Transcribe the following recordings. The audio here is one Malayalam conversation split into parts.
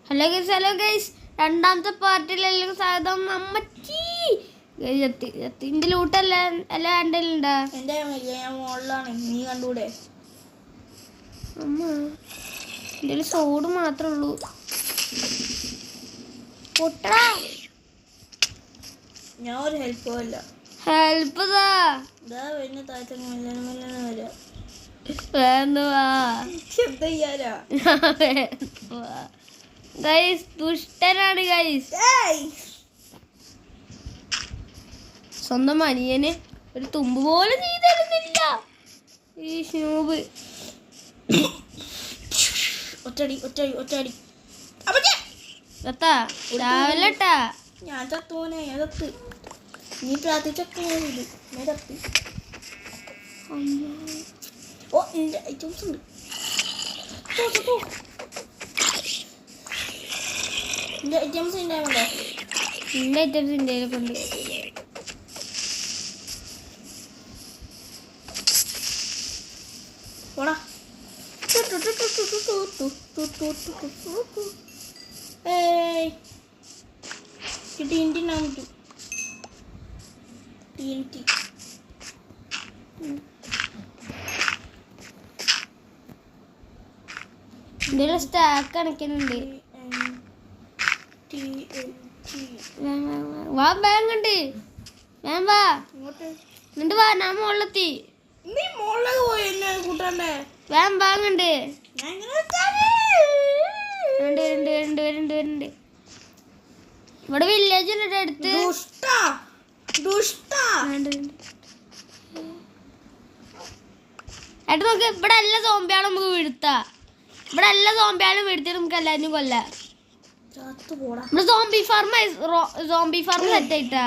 ഹലോ ഗൈസ് രണ്ടാമത്തെ പാർട്ടിയിലെല്ലാം സ്വാഗതം. അമ്മച്ചി ഇതിന്റെ ലൂട്ടല്ല എല്ലാം എൻ്റെ ഉണ്ടാ എൻ്റെ ഞാൻ മുകളിലാണ്, നീ കണ്ടൂടെ? അമ്മ എൻ്റെ സോഡ് മാത്രമേ ഉള്ളൂ. പൊട്ടടാ, ഞാൻ ഒരു ഹെൽപ്പോ അല്ല. ഹെൽപ്പ് ഇതാ വരുന്ന താഴത്തെ മെല്ലനെ വരാ. വേണ്ടുവാ എന്താ ചെയ്യാനാ ഗൈസ്, ദുഷ്ടനാണ് ഗൈസ്. സ്വന്തം അനിയന് ഒരു തുമ്പ് പോലും ചെയ്തിരുന്നില്ല ഈ സ്നൂബ്. ഒറ്റടി രാവിലെട്ടാ ഞാൻ ചത്തോനെ അകത്ത്. നീ പ്രാർത്ഥിച്ചൊക്കെ തപ്പി. ഓ എൻ്റെ ഐറ്റംസ് ഉണ്ട്. എൻ്റെ ഐറ്റംസ് ഉണ്ടാവുണ്ടോ? എൻ്റെ ഐറ്റംസ് ഇന്ത്യയിലൊക്കെ ഉണ്ട്. പോടാ. TNT നമുക്ക് TNT ഇന്ത്യയിലെ സ്റ്റാക്ക് കണക്കിനുണ്ട്. വാ ബാങ്ക് വാ ഇങ്ങോട്ട് എന്നിട്ട് വാ, ഞാൻ മുകളിലെത്തി. നീ മുകളിലേക്ക് പോയി എന്നെ കൂട്ടാണ്ടേ? ബാങ്കുണ്ട്. ഞാൻ വരുന്നുണ്ട്. ഇവിടെ വില്ലേജ് ഉണ്ട് അടുത്ത്. ഏട്ടാ നോക്ക്, ഇവിടെ എല്ലാ സോംബിയാളും നമുക്ക് വീഴ്ത്താ. ഇവിടെ എല്ലാ സോംബിയാളും വീഴ്ത്തിട്ട് നമുക്ക് എല്ലാവരും കൊല്ലാം. ഇവിടെ സോംബി ഫാർം സെറ്റ് ആയിട്ടാ.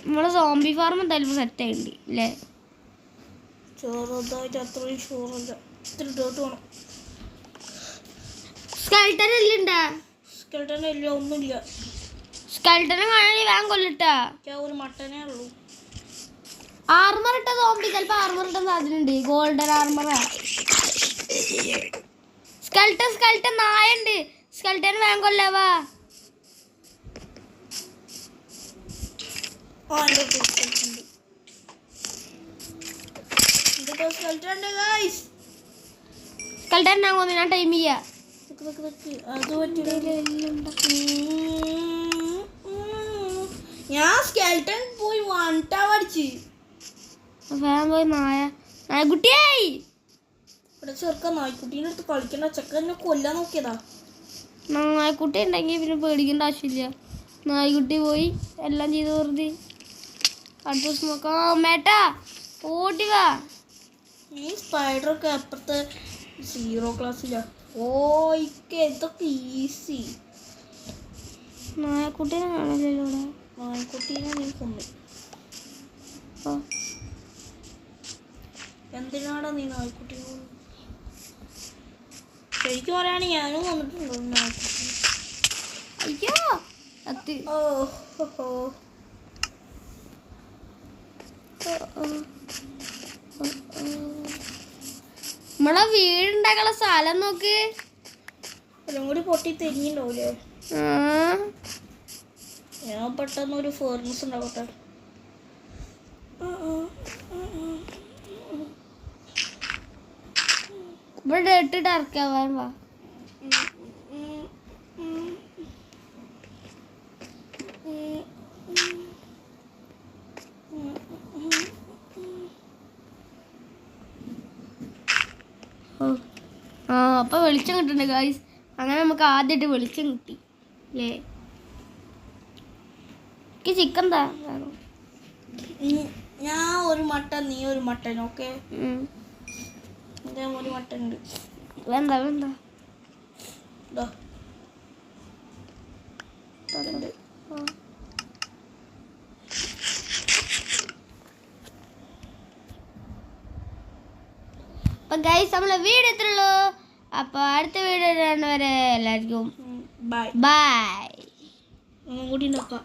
നമ്മളെ സോംബി ഫാർം എന്തായാലും സെറ്റ് ആയിട്ടുണ്ട് അല്ലേ? സ്കെൽട്ടൻ എല്ലുണ്ടാ? ഒന്നുമില്ല. സ്കെൽട്ടനെ കാണാൻ വേഗം കൊല്ലിട്ടാ. ഒരു മട്ടനേ ഉള്ളൂ. ആർമർ ഇട്ട സോംബി ചിലപ്പോ ആർമർ ഇട്ട സാധനമുണ്ട്. ഗോൾഡൻ ആർമറാ. സ്കെൽട്ടൻ നായുണ്ട്. സ്കെൽട്ടൻ വേഗം കൊല്ലാവാ. സ്കെൽട്ടൻ ഞാൻ കൊന്നു, ഞാൻ ടൈം ചെയ്യാ. ഞാൻ സ്കെൽട്ടൻ പോയി വണ്ടിച്ച് വേഗം പോയി നായക്കുട്ടിയായി. ഇവിടെ ചെറുക്ക നായ്ക്കുട്ടീൻ്റെ അടുത്ത് കളിക്കണ്ട. ചെക്കനെ കൊല്ലാൻ നോക്കിയതാ. നായ്ക്കുട്ടി ഉണ്ടെങ്കിൽ പിന്നെ പേടിക്കേണ്ട ആവശ്യമില്ല. നായ്ക്കുട്ടി പോയി എല്ലാം ചെയ്ത് വെറുതെ അടുത്ത ദിവസം നോക്കാം. മേട്ടാ ഓടി വാ. ഈ സ്പൈഡറൊക്കെ അപ്പുറത്തെ 0 ക്ലാസ്സിലാ. ഇതൊക്കെ ഈസി. നായക്കുട്ടീനെ കാണില്ലല്ലോ ഇവിടെ. നായ്ക്കുട്ടീനെ നീ കൊന്നു. എന്തിനാടാ നീ നായ്ക്കുട്ടീനെ കൊന്നു? ശരിക്കും പറയുകയാണെങ്കിൽ ഞാനും കൊന്നിട്ടുണ്ടോ നായ്ക്കുട്ടി? അയ്യോ നമ്മളെ വീടുണ്ടാക്കാനുള്ള സ്ഥലം നോക്ക്. എല്ലാം കൂടി പൊട്ടി തെരിഞ്ഞിണ്ടാവൂലേ? ഞാൻ പെട്ടെന്ന് ഒരു ഫേർനസ് ഉണ്ടാവട്ടെ. ഇവിടെ ഇട്ടിട്ട് ഇറക്കാവാൻ വാ. അപ്പൊ വെളിച്ചം കിട്ടുന്നുണ്ട് ഗായ്സ്. അങ്ങനെ നമുക്ക് ആദ്യമായിട്ട് വെളിച്ചം കിട്ടി അല്ലേ? എനിക്ക് ചിക്കൻ താ. ഞാൻ ഒരു മട്ടൻ, നീ ഒരു മട്ടൻ. ഓക്കെ, ഒരു മട്ടൻ ഉണ്ട്. വേണ്ട അപ്പൊ ഗൈസ് നമ്മളെ വീഡിയോ എത്രയുള്ളൂ. അപ്പൊ അടുത്ത വീഡിയോ വരെ എല്ലാവർക്കും ബൈ. ബൈ. കൂടി നോക്കാം.